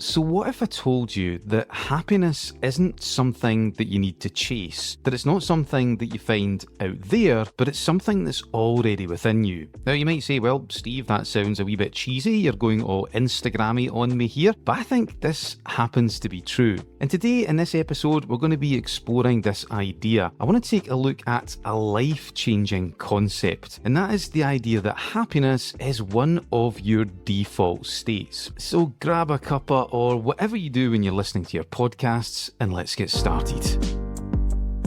So what if I told you that happiness isn't something that you need to chase, that it's not something that you find out there, but it's something that's already within you? Now you might say, well, Steve, that sounds a wee bit cheesy, you're going all Instagrammy on me here, but I think this happens to be true. And today in this episode, we're going to be exploring this idea. I want to take a look at a life-changing concept, and that is the idea that happiness is one of your default states. So grab a cuppa or whatever you do when you're listening to your podcasts, and let's get started.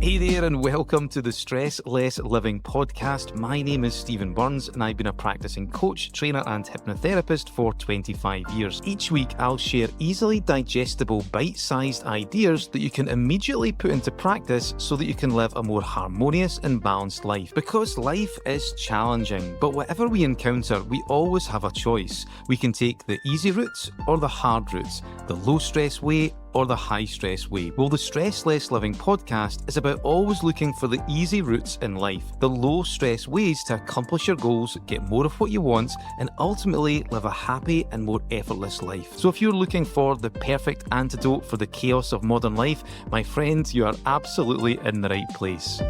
Hey there and welcome to the Stress Less Living podcast. My name is Stephen Burns and I've been a practicing coach, trainer and hypnotherapist for 25 years. Each week I'll share easily digestible bite-sized ideas that you can immediately put into practice so that you can live a more harmonious and balanced life. Because life is challenging, but whatever we encounter, we always have a choice. We can take the easy route or the hard route, the low stress way or the high stress way. Well, the Stress Less Living podcast is about always looking for the easy routes in life, the low stress ways to accomplish your goals, get more of what you want, and ultimately live a happy and more effortless life. So if you're looking for the perfect antidote for the chaos of modern life, my friend, you are absolutely in the right place.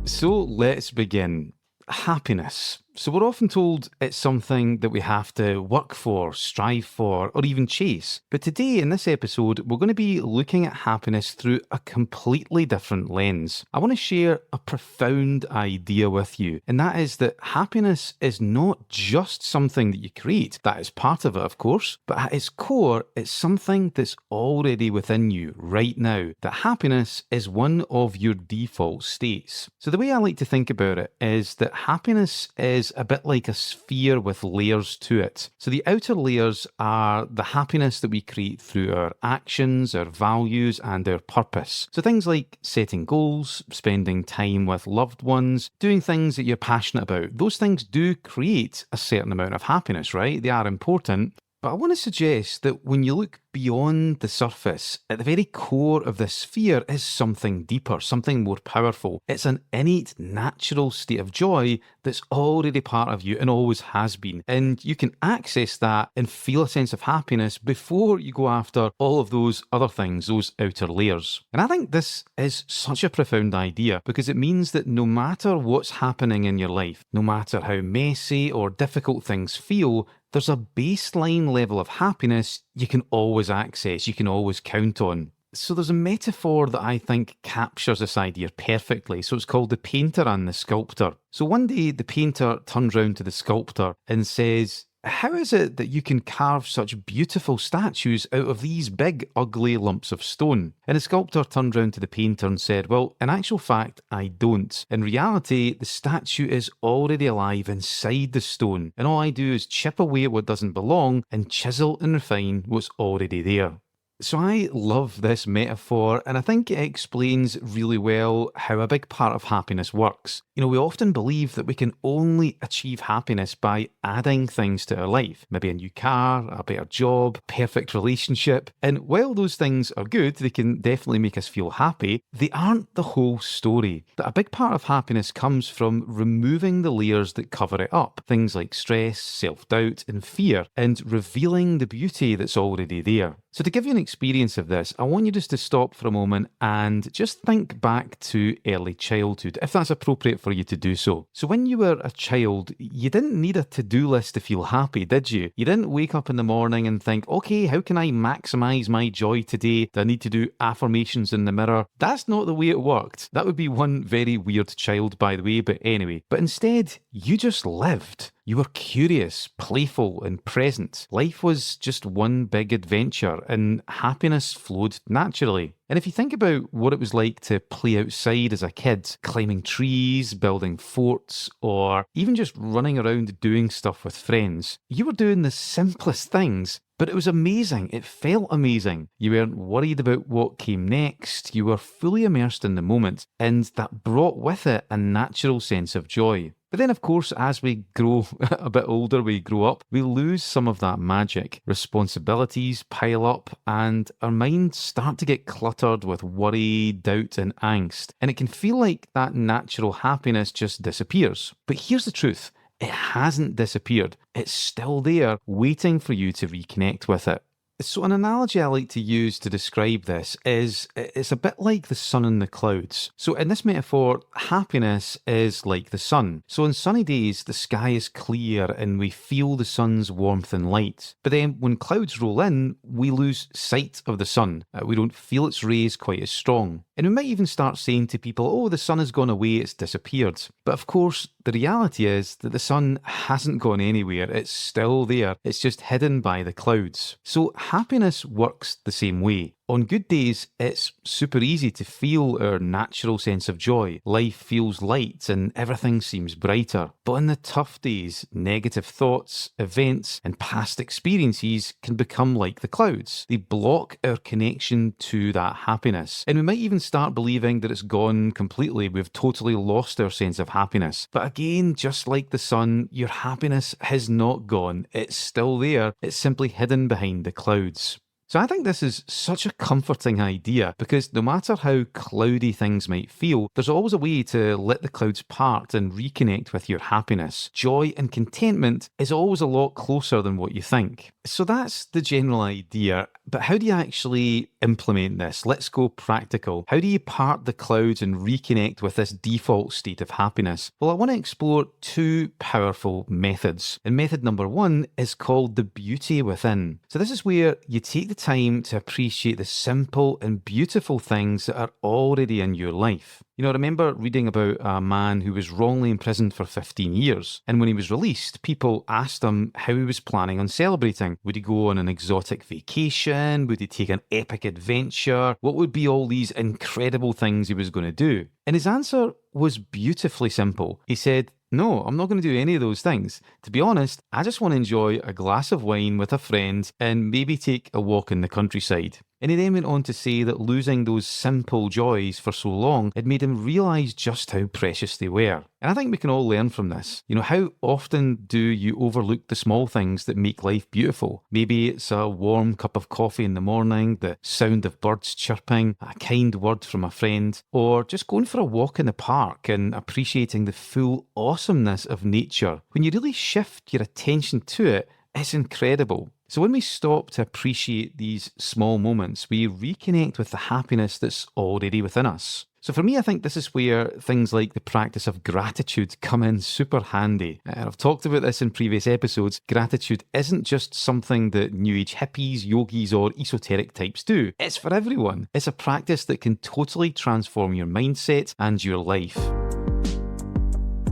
So let's begin. Happiness. So we're often told it's something that we have to work for, strive for, or even chase. But today in this episode, we're going to be looking at happiness through a completely different lens. I want to share a profound idea with you, and that is that happiness is not just something that you create. That is part of it, of course, but at its core, it's something that's already within you right now. That happiness is one of your default states. So the way I like to think about it is that happiness is a bit like a sphere with layers to it. So the outer layers are the happiness that we create through our actions, our values, and our purpose. So things like setting goals, spending time with loved ones, doing things that you're passionate about. Those things do create a certain amount of happiness, right? They are important. But I want to suggest that when you look beyond the surface, at the very core of this sphere is something deeper, something more powerful. It's an innate, natural state of joy that's already part of you and always has been. And you can access that and feel a sense of happiness before you go after all of those other things, those outer layers. And I think this is such a profound idea because it means that no matter what's happening in your life, no matter how messy or difficult things feel, there's a baseline level of happiness you can always access, you can always count on. So there's a metaphor that I think captures this idea perfectly. So it's called the painter and the sculptor. So one day the painter turns round to the sculptor and says, "How is it that you can carve such beautiful statues out of these big, ugly lumps of stone?" And the sculptor turned round to the painter and said, "Well, in actual fact, I don't. In reality, the statue is already alive inside the stone, and all I do is chip away at what doesn't belong and chisel and refine what's already there." So I love this metaphor, and I think it explains really well how a big part of happiness works. You know, we often believe that we can only achieve happiness by adding things to our life. Maybe a new car, a better job, perfect relationship. And while those things are good, they can definitely make us feel happy, they aren't the whole story. That a big part of happiness comes from removing the layers that cover it up. Things like stress, self-doubt, and fear, and revealing the beauty that's already there. So to give you an experience of this, I want you just to stop for a moment and just think back to early childhood, if that's appropriate for you to do so. So when you were a child, you didn't need a to-do list to feel happy, did you? You didn't wake up in the morning and think, okay, how can I maximize my joy today? Do I need to do affirmations in the mirror? That's not the way it worked. That would be one very weird child, by the way, but anyway. But instead, you just lived. You were curious, playful, and present. Life was just one big adventure, and happiness flowed naturally. And if you think about what it was like to play outside as a kid, climbing trees, building forts, or even just running around doing stuff with friends, you were doing the simplest things, but it was amazing. It felt amazing. You weren't worried about what came next. You were fully immersed in the moment, and that brought with it a natural sense of joy. But then, of course, as we grow a bit older, we grow up, we lose some of that magic. Responsibilities pile up and our minds start to get cluttered with worry, doubt and angst. And it can feel like that natural happiness just disappears. But here's the truth. it hasn't disappeared. It's still there, waiting for you to reconnect with it. So an analogy I like to use to describe this is it's a bit like the sun and the clouds. So in this metaphor, happiness is like the sun. So on sunny days, the sky is clear and we feel the sun's warmth and light. But then when clouds roll in, we lose sight of the sun. We don't feel its rays quite as strong. And we might even start saying to people, oh, the sun has gone away, it's disappeared. But of course, the reality is that the sun hasn't gone anywhere. It's still there. It's just hidden by the clouds. So happiness works the same way. On good days, it's super easy to feel our natural sense of joy. Life feels light and everything seems brighter. But on the tough days, negative thoughts, events, and past experiences can become like the clouds. They block our connection to that happiness. And we might even start believing that it's gone completely. We've totally lost our sense of happiness. But again, just like the sun, your happiness has not gone. It's still there. It's simply hidden behind the clouds. So I think this is such a comforting idea because no matter how cloudy things might feel, there's always a way to let the clouds part and reconnect with your happiness. Joy and contentment is always a lot closer than what you think. So that's the general idea, but how do you actually implement this? Let's go practical. How do you part the clouds and reconnect with this default state of happiness? Well, I want to explore two powerful methods. And method number one is called the beauty within. So this is where you take the time to appreciate the simple and beautiful things that are already in your life. You know, I remember reading about a man who was wrongly imprisoned for 15 years. And when he was released, people asked him how he was planning on celebrating. Would he go on an exotic vacation? Would he take an epic adventure? What would be all these incredible things he was going to do? And his answer was beautifully simple. He said, no, I'm not going to do any of those things. To be honest, I just want to enjoy a glass of wine with a friend and maybe take a walk in the countryside. And he then went on to say that losing those simple joys for so long had made him realise just how precious they were. And I think we can all learn from this. You know, how often do you overlook the small things that make life beautiful? Maybe it's a warm cup of coffee in the morning, the sound of birds chirping, a kind word from a friend, or just going for a walk in the park and appreciating the full awesomeness of nature. When you really shift your attention to it, it's incredible. So when we stop to appreciate these small moments, we reconnect with the happiness that's already within us. So for me, I think this is where things like the practice of gratitude come in super handy. And I've talked about this in previous episodes. Gratitude isn't just something that New Age hippies, yogis, or esoteric types do. It's for everyone. It's a practice that can totally transform your mindset and your life.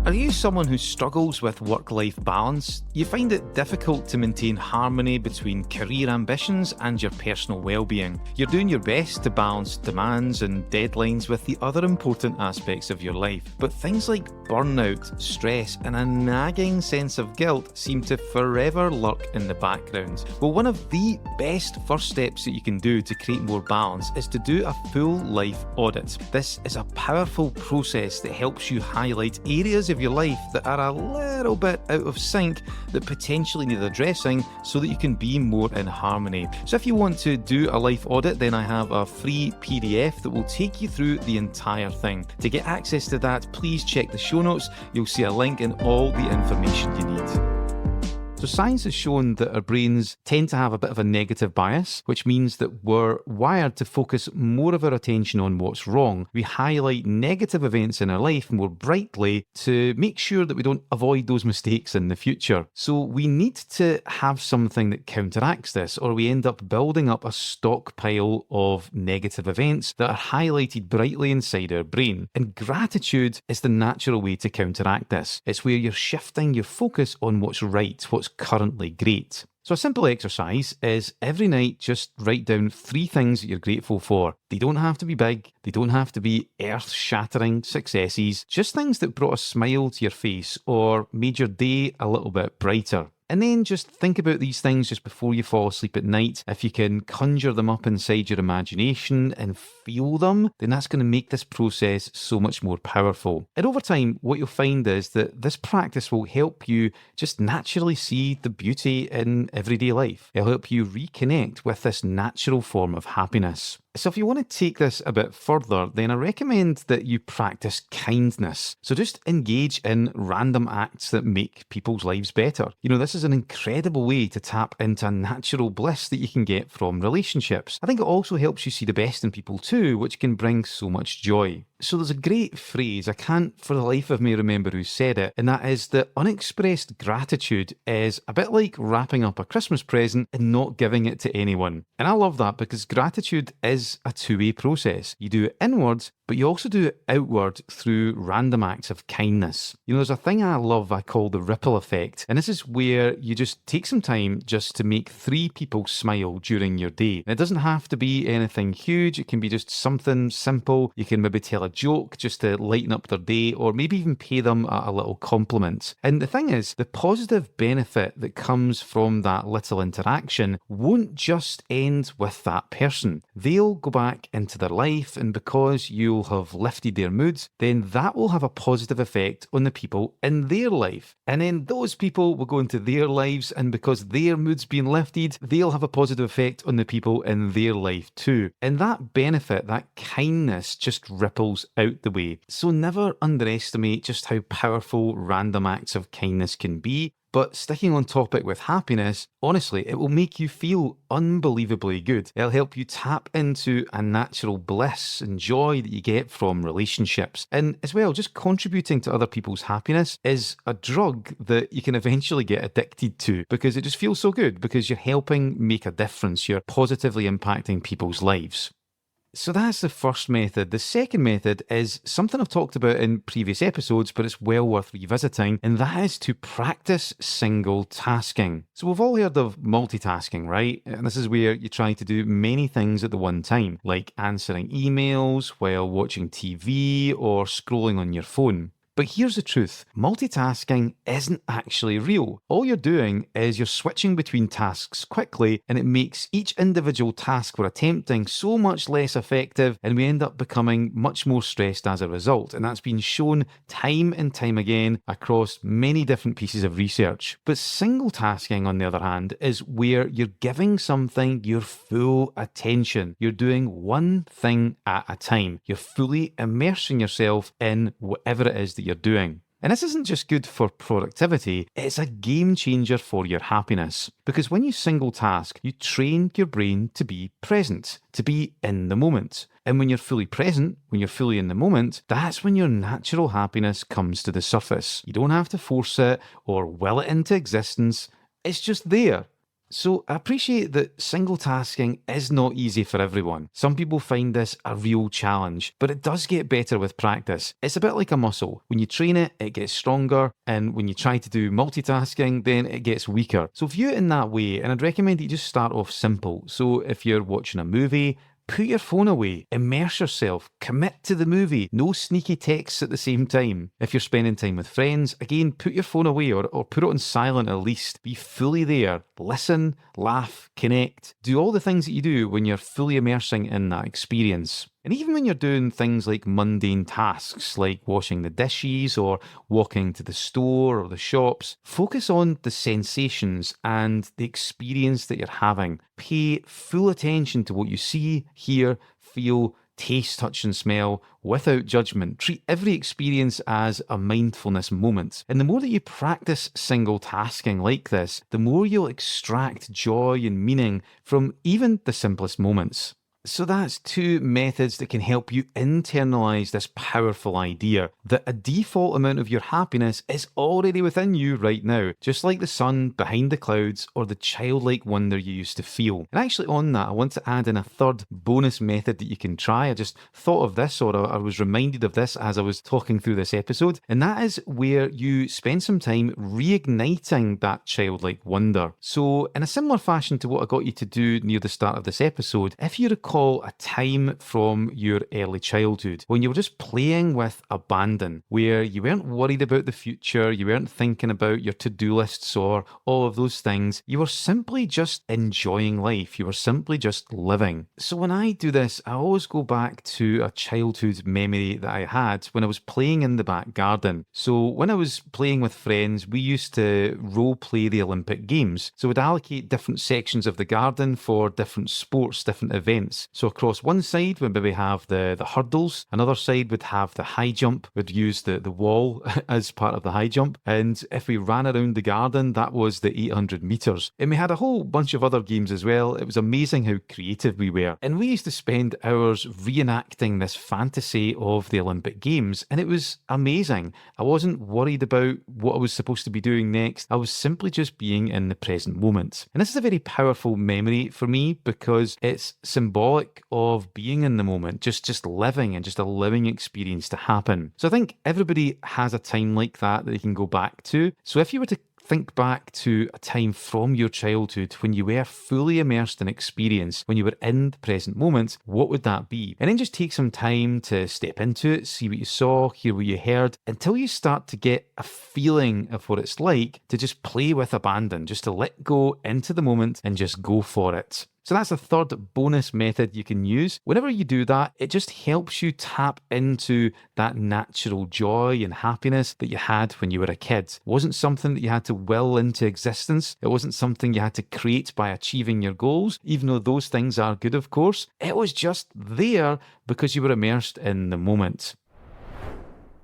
Are you someone who struggles with work-life balance? You find it difficult to maintain harmony between career ambitions and your personal well-being. You're doing your best to balance demands and deadlines with the other important aspects of your life, but things like burnout, stress, and a nagging sense of guilt seem to forever lurk in the background. Well, one of the best first steps that you can do to create more balance is to do a full life audit. This is a powerful process that helps you highlight areas of your life that are a little bit out of sync that potentially need addressing so that you can be more in harmony. So if you want to do a life audit, then I have a free PDF that will take you through the entire thing. To get access to that, please check the show notes. You'll see a link and all the information you need. So science has shown that our brains tend to have a bit of a negative bias, which means that we're wired to focus more of our attention on what's wrong. We highlight negative events in our life more brightly to make sure that we don't avoid those mistakes in the future. So we need to have something that counteracts this, or we end up building up a stockpile of negative events that are highlighted brightly inside our brain. And gratitude is the natural way to counteract this. It's where you're shifting your focus on what's right, what's currently great. So a simple exercise is every night just write down 3 things that you're grateful for. They don't have to be big, they don't have to be earth-shattering successes, just things that brought a smile to your face or made your day a little bit brighter. And then just think about these things just before you fall asleep at night. If you can conjure them up inside your imagination and feel them, then that's going to make this process so much more powerful. And over time, what you'll find is that this practice will help you just naturally see the beauty in everyday life. It'll help you reconnect with this natural form of happiness. So if you want to take this a bit further, then I recommend that you practice kindness. So just engage in random acts that make people's lives better. This is an incredible way to tap into a natural bliss that you can get from relationships. I think it also helps you see the best in people too, which can bring so much joy. So there's a great phrase, I can't for the life of me remember who said it, and that is that unexpressed gratitude is a bit like wrapping up a Christmas present and not giving it to anyone. And I love that because gratitude is a two-way process. You do it inwards, but you also do it outward through random acts of kindness. There's a thing I love I call the ripple effect, and this is where you just take some time just to make 3 people smile during your day. And it doesn't have to be anything huge, it can be just something simple. You can maybe tell a joke just to lighten up their day, or maybe even pay them a little compliment. And the thing is, the positive benefit that comes from that little interaction won't just end with that person. They'll go back into their life, and because you'll have lifted their moods, then that will have a positive effect on the people in their life. And then those people will go into their lives, and because their mood's been lifted, they'll have a positive effect on the people in their life too. And that benefit, that kindness, just ripples out the way. So never underestimate just how powerful random acts of kindness can be. But sticking on topic with happiness, honestly, it will make you feel unbelievably good. It'll help you tap into a natural bliss and joy that you get from relationships. And as well, just contributing to other people's happiness is a drug that you can eventually get addicted to because it just feels so good because you're helping make a difference. You're positively impacting people's lives. So that's the first method. The second method is something I've talked about in previous episodes, but it's well worth revisiting, and that is to practice single tasking. So we've all heard of multitasking, right? And this is where you try to do many things at the one time, like answering emails while watching TV or scrolling on your phone. But here's the truth, multitasking isn't actually real. All you're doing is you're switching between tasks quickly, and it makes each individual task we're attempting so much less effective, and we end up becoming much more stressed as a result. And that's been shown time and time again across many different pieces of research. But single tasking, on the other hand, is where you're giving something your full attention. You're doing one thing at a time. You're fully immersing yourself in whatever it is that you're doing. And this isn't just good for productivity, it's a game changer for your happiness. Because when you single task, you train your brain to be present, to be in the moment. And when you're fully present, when you're fully in the moment, that's when your natural happiness comes to the surface. You don't have to force it or will it into existence, it's just there. So I appreciate that single tasking is not easy for everyone. Some people find this a real challenge, but it does get better with practice. It's a bit like a muscle. When you train it, it gets stronger, and when you try to do multitasking, then it gets weaker. So view it in that way, and I'd recommend that you just start off simple. So if you're watching a movie, put your phone away, immerse yourself, commit to the movie, no sneaky texts at the same time. If you're spending time with friends, again, put your phone away or put it on silent at least. Be fully there, listen, laugh, connect. Do all the things that you do when you're fully immersing in that experience. And even when you're doing things like mundane tasks like washing the dishes or walking to the store or the shops, focus on the sensations and the experience that you're having. Pay full attention to what you see, hear, feel, taste, touch and smell without judgment. Treat every experience as a mindfulness moment. And the more that you practice single tasking like this, the more you'll extract joy and meaning from even the simplest moments. So that's 2 methods that can help you internalize this powerful idea that a default amount of your happiness is already within you right now, just like the sun behind the clouds or the childlike wonder you used to feel. And actually on that, I want to add in a third bonus method that you can try. I just thought of this, or I was reminded of this as I was talking through this episode, and that is where you spend some time reigniting that childlike wonder. So in a similar fashion to what I got you to do near the start of this episode, if you recall a time from your early childhood when you were just playing with abandon, where you weren't worried about the future, you weren't thinking about your to-do lists or all of those things, you were simply just enjoying life, you were simply just living. So when I do this, I always go back to a childhood memory that I had when I was playing in the back garden. So when I was playing with friends, we used to role play the Olympic Games. So we'd allocate different sections of the garden for different sports, different events. happiness. So across one side would maybe have the hurdles, another side would have the high jump, we'd use the wall as part of the high jump, and if we ran around the garden, that was the 800 metres. And we had a whole bunch of other games as well. It was amazing how creative we were. And we used to spend hours reenacting this fantasy of the Olympic Games, and it was amazing. I wasn't worried about what I was supposed to be doing next. I was simply just being in the present moment. And this is a very powerful memory for me because it's symbolic of being in the moment, just living, and just a living experience to happen. So I think everybody has a time like that they can go back to. So if you were to think back to a time from your childhood when you were fully immersed in experience, when you were in the present moment, what would that be? And then just take some time to step into it, see what you saw, hear what you heard, until you start to get a feeling of what it's like to just play with abandon, just to let go into the moment and just go for it. So that's a third bonus method you can use. Whenever you do that, it just helps you tap into that natural joy and happiness that you had when you were a kid. It wasn't something that you had to will into existence. It wasn't something you had to create by achieving your goals, even though those things are good, of course. It was just there because you were immersed in the moment.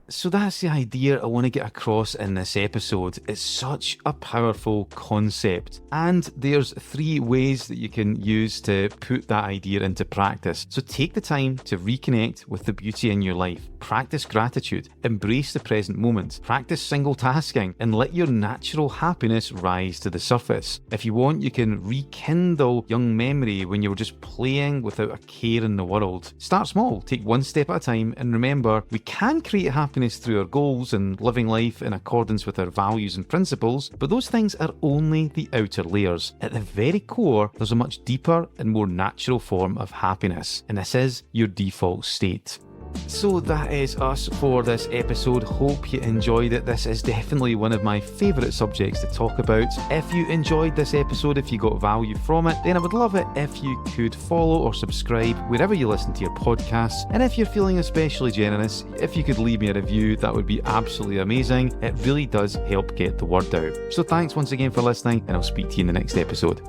So that's the idea I want to get across in this episode. It's such a powerful concept. And there's 3 ways that you can use to put that idea into practice. So take the time to reconnect with the beauty in your life. Practice gratitude. Embrace the present moment. Practice single tasking and let your natural happiness rise to the surface. If you want, you can rekindle young memory when you were just playing without a care in the world. Start small. Take one step at a time. And remember, we can create happiness through our goals and living life in accordance with our values and principles, but those things are only the outer layers. At the very core, there's a much deeper and more natural form of happiness, and this is your default state. So that is us for this episode. Hope you enjoyed it. This is definitely one of my favourite subjects to talk about. If you enjoyed this episode, if you got value from it, then I would love it if you could follow or subscribe wherever you listen to your podcasts. And if you're feeling especially generous, if you could leave me a review, that would be absolutely amazing. It really does help get the word out. So thanks once again for listening, and I'll speak to you in the next episode.